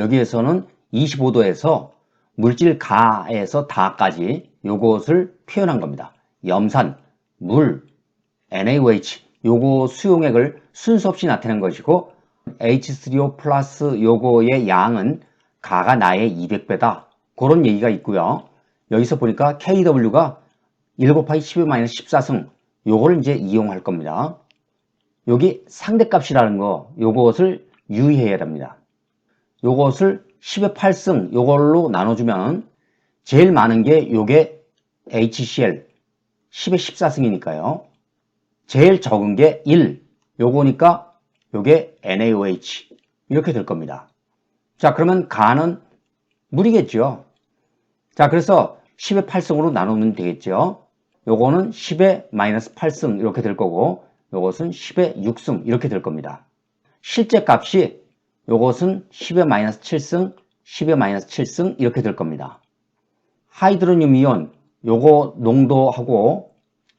여기에서는 25도에서 물질 가에서 다까지 요것을 표현한 겁니다. 염산, 물, NaOH 요거 수용액을 순서 없이 나타낸 것이고 H3O 플러스 요거의 양은 가가 나의 200배다. 그런 얘기가 있고요. 여기서 보니까 KW가 1 곱하기 10-14승 요거를 이제 이용할 겁니다. 여기 상대값이라는 거 요것을 유의해야 됩니다. 요것을 10의 8승 요걸로 나눠주면 제일 많은 게 요게 HCl 10의 14승이니까요. 제일 적은 게 1 요거니까 요게 NaOH 이렇게 될 겁니다. 자, 그러면 가는 물이겠죠. 자, 그래서 10의 8승으로 나누면 되겠죠. 요거는 10의 -8승 이렇게 될 거고 요것은 10의 6승 이렇게 될 겁니다. 실제 값이 요것은 10의 -7승, 10의 -7승 이렇게 될 겁니다. 하이드로늄 이온 요거 농도하고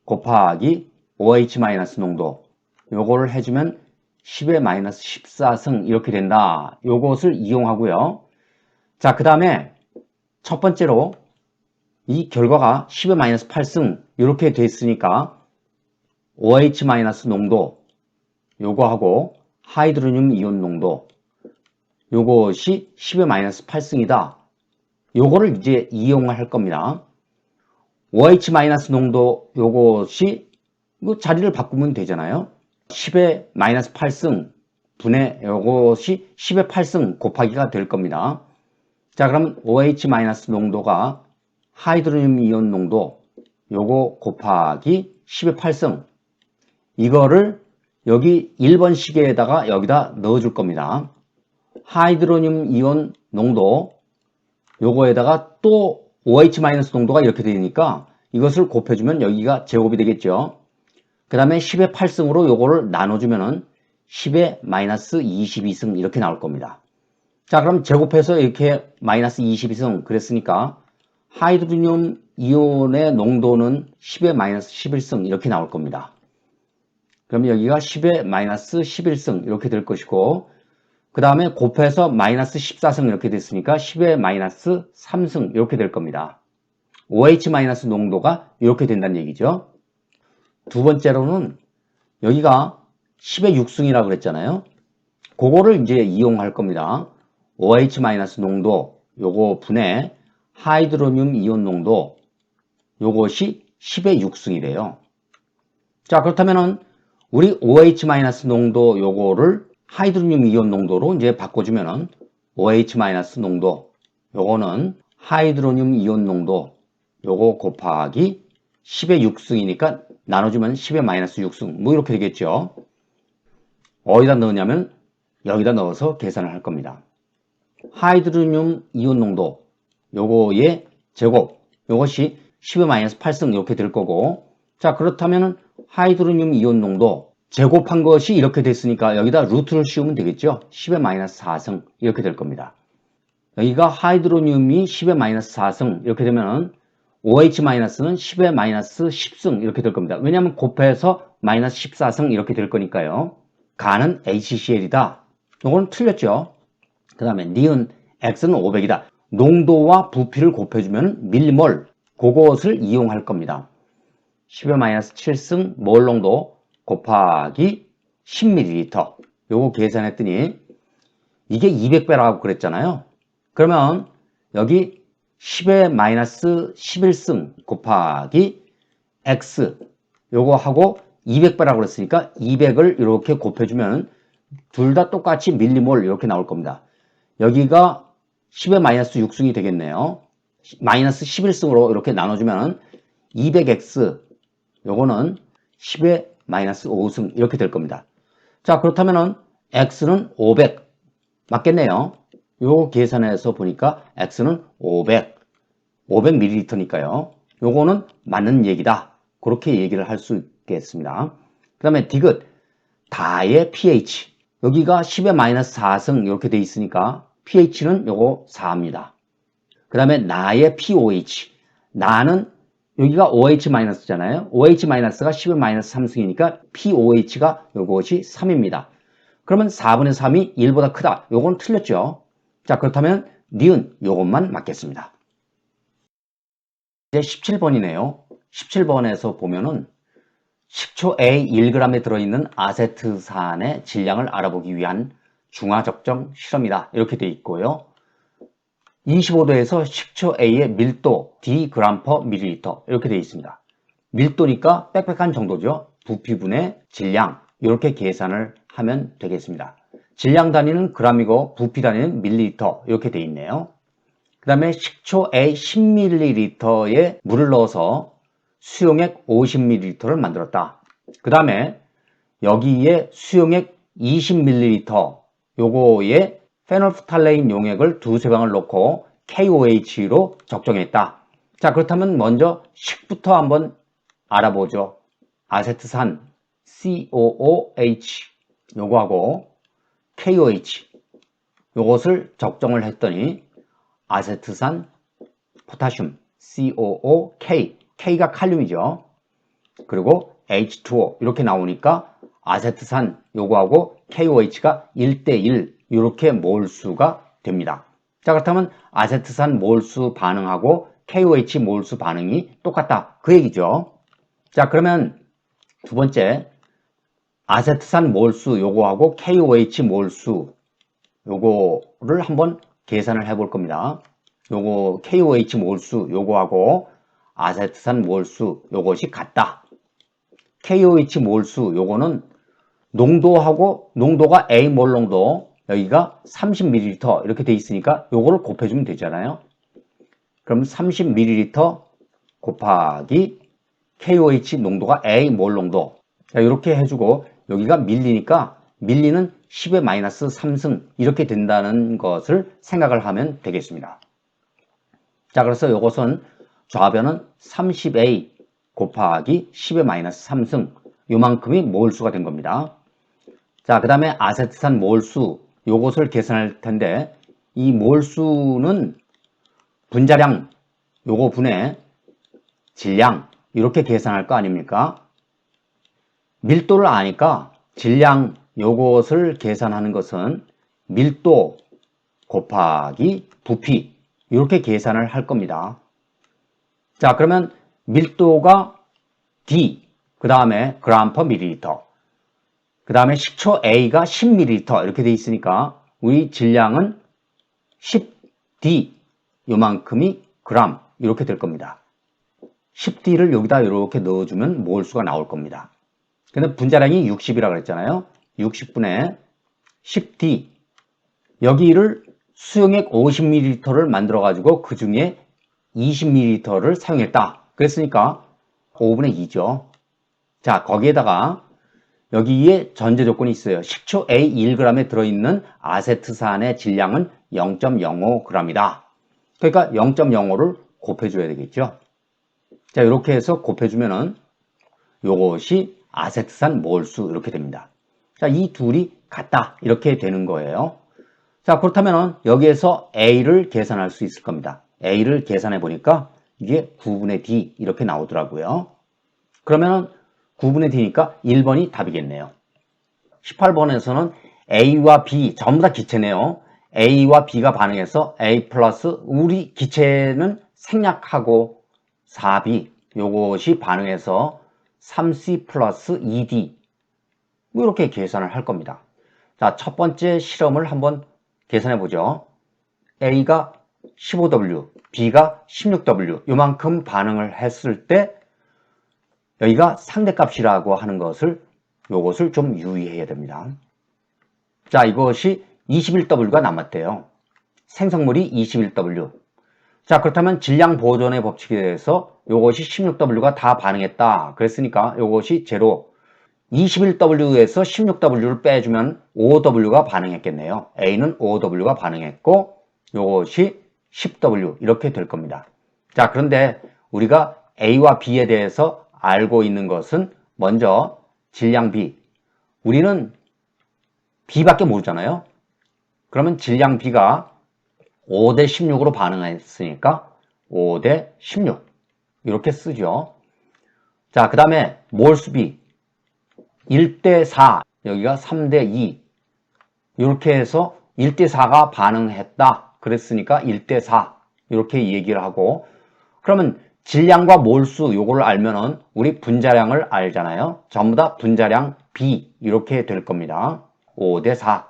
곱하기 OH- 농도 요거를 해주면 10의 -14승 이렇게 된다. 요것을 이용하고요. 자, 그 다음에 첫 번째로 이 결과가 10의 -8승 이렇게 됐으니까 OH- 농도 요거하고 하이드로늄 이온 농도 요것이 10의 -8승이다. 요거를 이제 이용할 겁니다. OH- 농도 요것이 자리를 바꾸면 되잖아요. 10의 -8승 분의 요것이 10의 8승 곱하기가 될 겁니다. 자, 그러면 OH- 농도가 하이드로늄 이온 농도 요거 곱하기 10의 8승 이거를 여기 1번 시계에다가 여기다 넣어줄 겁니다. 하이드로늄 이온 농도 요거에다가 또 OH- 농도가 이렇게 되니까 이것을 곱해주면 여기가 제곱이 되겠죠. 그 다음에 10의 8승으로 요거를 나눠주면은 10의 -22승 이렇게 나올 겁니다. 자, 그럼 제곱해서 이렇게 -22승 그랬으니까 하이드로늄 이온의 농도는 10의 -11승 이렇게 나올 겁니다. 그럼 여기가 10의 -11승 이렇게 될 것이고 그 다음에 곱해서 -14승 이렇게 됐으니까 10의 -3승 이렇게 될 겁니다. OH- 농도가 이렇게 된다는 얘기죠. 두 번째로는 여기가 10의 6승이라고 그랬잖아요. 그거를 이제 이용할 겁니다. OH- 농도 요거 분의 하이드로늄 이온 농도 요것이 10의 6승이래요. 자, 그렇다면은 우리 OH- 농도 요거를 하이드로늄 이온 농도로 이제 바꿔주면은 OH- 농도 요거는 하이드로늄 이온 농도 요거 곱하기 10의 6승이니까 나눠주면 10의 -6승 뭐 이렇게 되겠죠. 어디다 넣으냐면 여기다 넣어서 계산을 할 겁니다. 하이드로늄 이온 농도 요거의 제곱 요것이 10의 -8승 이렇게 될 거고 자, 그렇다면 하이드로늄 이온 농도 제곱한 것이 이렇게 됐으니까 여기다 루트를 씌우면 되겠죠. 10의 -4승 이렇게 될 겁니다. 여기가 하이드로늄이 10의 -4승 이렇게 되면 OH-는 10의 -10승 이렇게 될 겁니다. 왜냐하면 곱해서 -14승 이렇게 될 거니까요. 가는 HCl이다. 이건 틀렸죠. 그 다음에 니은 X는 500이다. 농도와 부피를 곱해주면 밀몰 그것을 이용할 겁니다. 10의 -7승 몰 농도 곱하기 10ml 요거 계산했더니 이게 200배라고 그랬잖아요. 그러면 여기 10의 -11승 곱하기 X 요거 하고 200배라고 그랬으니까 200을 이렇게 곱해주면 둘 다 똑같이 밀리몰 이렇게 나올 겁니다. 여기가 10의 -6승이 되겠네요. -11승으로 이렇게 나눠주면 200X 요거는 10의 -5승 이렇게 될 겁니다. 자, 그렇다면은 X는 500 맞겠네요. 요 계산해서 보니까 X는 500ml니까요. 요거는 맞는 얘기다. 그렇게 얘기를 할 수 있겠습니다. 그 다음에 디귿 다의 pH 여기가 10의 -4승 이렇게 돼 있으니까 pH는 요거 4입니다. 그 다음에 나의 pOH 나는 여기가 OH-잖아요. OH-가 10의 -3승이니까 pOH가 요것이 3입니다. 그러면 4분의 3이 1보다 크다. 요건 틀렸죠. 자, 그렇다면 니은 요것만 맞겠습니다. 이제 17번이네요. 17번에서 보면은 식초 A 1g에 들어있는 아세트산의 질량을 알아보기 위한 중화적정 실험이다. 이렇게 돼 있고요. 25도에서 식초 A의 밀도 D g/ml 이렇게 돼 있습니다. 밀도니까 빽빽한 정도죠. 부피분의 질량 이렇게 계산을 하면 되겠습니다. 질량 단위는 g이고 부피 단위는 밀리리터 이렇게 돼 있네요. 그 다음에 식초에 10ml에 물을 넣어서 수용액 50ml를 만들었다. 그 다음에 여기에 수용액 20ml 요거에 페놀프탈레인 용액을 두세 방울 넣고 KOH로 적정했다. 자, 그렇다면 먼저 식부터 한번 알아보죠. 아세트산 COOH 요거하고 KOH 요것을 적정을 했더니 아세트산 포타슘 COOK K가 칼륨이죠. 그리고 H2O 이렇게 나오니까 아세트산 요거하고 KOH가 1대1 이렇게 몰수가 됩니다. 자, 그렇다면 아세트산 몰수 반응하고 KOH 몰수 반응이 똑같다 그 얘기죠. 자, 그러면 두 번째 아세트산 몰수 요거하고 KOH 몰수 요거를 한번 계산을 해 볼 겁니다. 요거 KOH 몰수 요거하고 아세트산 몰수 요것이 같다. KOH 몰수 요거는 농도가 A몰 농도 여기가 30ml 이렇게 돼 있으니까 요거를 곱해주면 되잖아요. 그럼 30ml 곱하기 KOH 농도가 A몰 농도 자, 이렇게 해주고 여기가 밀리니까 밀리는 10의 마이너스 3승 이렇게 된다는 것을 생각을 하면 되겠습니다. 자, 그래서 이것은 좌변은 30A 곱하기 10의 마이너스 3승 요만큼이 몰수가 된 겁니다. 자, 그 다음에 아세트산 몰수 요것을 계산할 텐데 이 몰수는 분자량 요거 분의 질량 이렇게 계산할 거 아닙니까? 밀도를 아니까 질량 요것을 계산하는 것은 밀도 곱하기 부피 이렇게 계산을 할 겁니다. 자, 그러면 밀도가 D 그 다음에 g/ml 그 다음에 식초 A가 10ml 이렇게 돼 있으니까 우리 질량은 10D 요만큼이 g 이렇게 될 겁니다. 10D를 여기다 이렇게 넣어주면 몰수가 나올 겁니다. 근데 분자량이 60이라고 그랬잖아요. 60분의 10D 여기를 수용액 50ml를 만들어 가지고 그 중에 20ml를 사용했다. 그랬으니까 5분의 2죠. 자, 거기에다가 여기에 전제 조건이 있어요. 식초 A 1g에 들어있는 아세트산의 질량은 0.05g이다. 그러니까 0.05를 곱해줘야 되겠죠. 자, 이렇게 해서 곱해주면은 요것이 아세트산 몰수 이렇게 됩니다. 자, 이 둘이 같다 이렇게 되는 거예요. 자, 그렇다면 여기에서 A를 계산할 수 있을 겁니다. A를 계산해 보니까 이게 9분의 D 이렇게 나오더라고요. 그러면 9분의 D니까 1번이 답이겠네요. 18번에서는 A와 B 전부 다 기체네요. A와 B가 반응해서 A 플러스 우리 기체는 생략하고 4B 요것이 반응해서 3C 플러스 2D 이렇게 계산을 할 겁니다. 자, 첫 번째 실험을 한번 계산해 보죠. A가 15W, B가 16W 요만큼 반응을 했을 때 여기가 상대값이라고 하는 것을 요것을 좀 유의해야 됩니다. 자, 이것이 21W가 남았대요. 생성물이 21W. 자, 그렇다면 질량 보존의 법칙에 대해서 요것이 16W가 다 반응했다. 그랬으니까 요것이 제로. 21W에서 16W를 빼주면 5W가 반응했겠네요. A는 5W가 반응했고 요것이 10W 이렇게 될 겁니다. 자, 그런데 우리가 A와 B에 대해서 알고 있는 것은 먼저 질량 B. 우리는 B밖에 모르잖아요. 그러면 질량 B가 5대 16으로 반응했으니까 5대 16 이렇게 쓰죠. 자, 그 다음에 몰수 B 1대 4 여기가 3대 2 이렇게 해서 1대4가 반응했다. 그랬으니까 1대4 이렇게 얘기를 하고, 그러면 질량과 몰수 요거를 알면은 우리 분자량을 알잖아요. 전부 다 분자량 B 이렇게 될 겁니다. 5대4.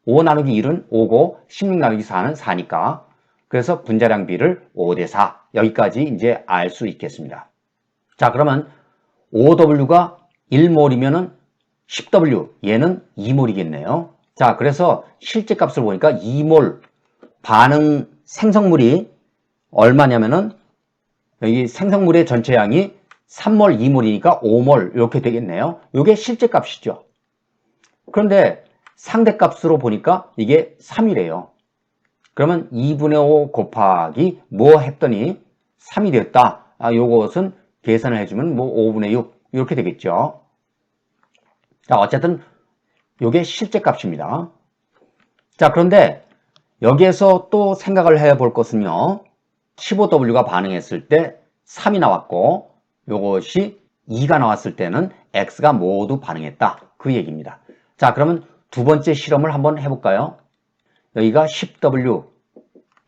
5 나누기 1은 5고 16 나누기 4는 4니까 그래서 분자량 B를 5대4 여기까지 이제 알 수 있겠습니다. 자, 그러면 5W가 1몰이면은 10W 얘는 2몰이겠네요. 자, 그래서 실제 값을 보니까 2몰 반응 생성물이 얼마냐면은 여기 생성물의 전체 양이 3몰, 2몰이니까 5몰 이렇게 되겠네요. 이게 실제 값이죠. 그런데 상대값으로 보니까 이게 3이래요. 그러면 2분의 5 곱하기 뭐 했더니 3이 되었다. 요것은 계산을 해주면 뭐 5분의 6 이렇게 되겠죠. 자, 어쨌든 요게 실제 값입니다. 자, 그런데 여기에서 또 생각을 해볼 것은요. 15W가 반응했을 때 3이 나왔고 요것이 2가 나왔을 때는 X가 모두 반응했다. 그 얘기입니다. 자, 그러면 두 번째 실험을 한번 해볼까요? 여기가 10W,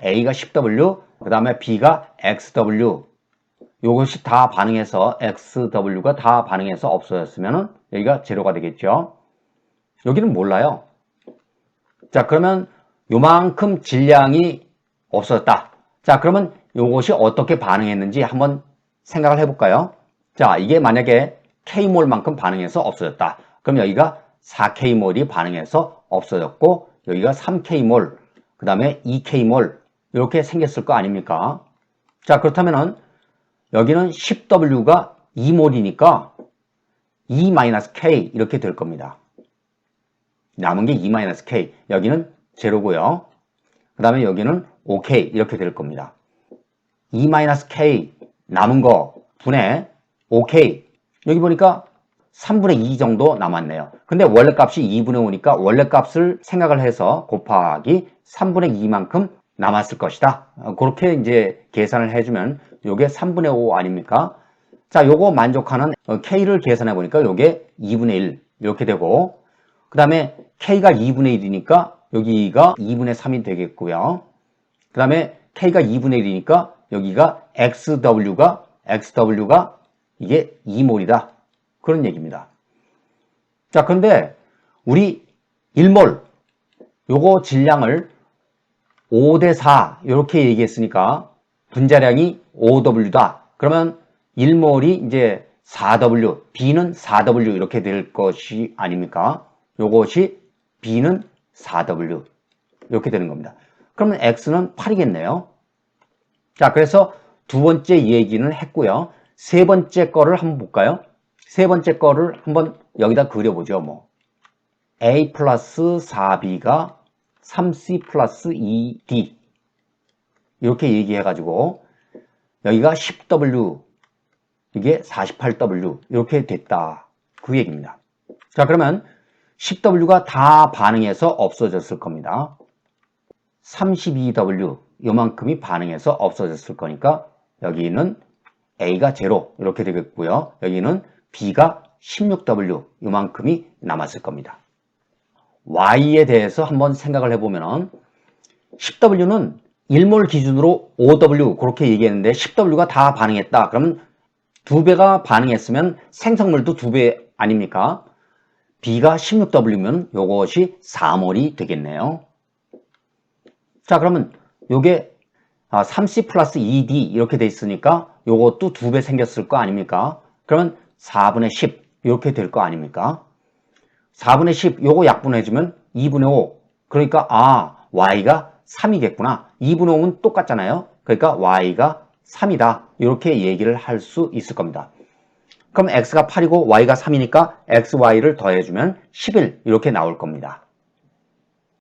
A가 10W, 그 다음에 B가 XW. 요것이 다 반응해서 XW가 다 반응해서 없어졌으면 여기가 제로가 되겠죠. 여기는 몰라요. 자, 그러면 요만큼 질량이 없어졌다. 자, 그러면 요것이 어떻게 반응했는지 한번 생각을 해볼까요? 자, 이게 만약에 K몰만큼 반응해서 없어졌다. 그럼 여기가 4K몰이 반응해서 없어졌고 여기가 3K몰, 그 다음에 2K몰 이렇게 생겼을 거 아닙니까? 자, 그렇다면은 여기는 10W가 2몰이니까 2-K 이렇게 될 겁니다. 남은 게 2-K. 여기는 제로고요. 그 다음에 여기는 5K 이렇게 될 겁니다. 2-K 남은 거 분의 5K. 여기 보니까 3분의 2 정도 남았네요. 근데 원래 값이 2분의 5니까 원래 값을 생각을 해서 곱하기 3분의 2만큼 남았을 것이다. 그렇게 이제 계산을 해주면 요게 3분의 5 아닙니까? 자, 요거 만족하는 K를 계산해 보니까 요게 2분의 1 이렇게 되고 그 다음에 K가 2분의 1이니까 여기가 2분의 3이 되겠고요. 그 다음에 K가 2분의 1이니까 여기가 XW가 이게 2몰이다. 그런 얘기입니다. 자, 그런데 우리 1몰 요거 질량을 5대4 이렇게 얘기했으니까 분자량이 5W다. 그러면 1몰이 이제 4W, B는 4W 이렇게 될 것이 아닙니까? 요것이 B는 4W 이렇게 되는 겁니다. 그러면 X는 8이겠네요. 자, 그래서 두 번째 얘기는 했고요. 세 번째 거를 한번 볼까요? 세 번째 거를 한번 여기다 그려보죠. 뭐 A 플러스 4B가 3C 플러스 2D 이렇게 얘기해가지고 여기가 10W 이게 48W 이렇게 됐다. 그 얘기입니다. 자, 그러면 10W가 다 반응해서 없어졌을 겁니다. 32W 요만큼이 반응해서 없어졌을 거니까 여기는 A가 0 이렇게 되겠고요. 여기는 B가 16W 요만큼이 남았을 겁니다. Y에 대해서 한번 생각을 해보면 10W는 1몰 기준으로 5W 그렇게 얘기했는데 10W가 다 반응했다. 그러면 2배가 반응했으면 생성물도 2배 아닙니까? B가 16W면 요것이 4몰이 되겠네요. 자, 그러면 요게 3C 플러스 2D 이렇게 돼 있으니까 요것도 2배 생겼을 거 아닙니까? 그러면 4분의 10 이렇게 될 거 아닙니까? 4분의 10 요거 약분해주면 2분의 5 그러니까 Y가 3이겠구나. 2분의 5는 똑같잖아요. 그러니까 Y가 3이다. 이렇게 얘기를 할 수 있을 겁니다. 그럼 X가 8이고 Y가 3이니까 XY를 더해주면 11 이렇게 나올 겁니다.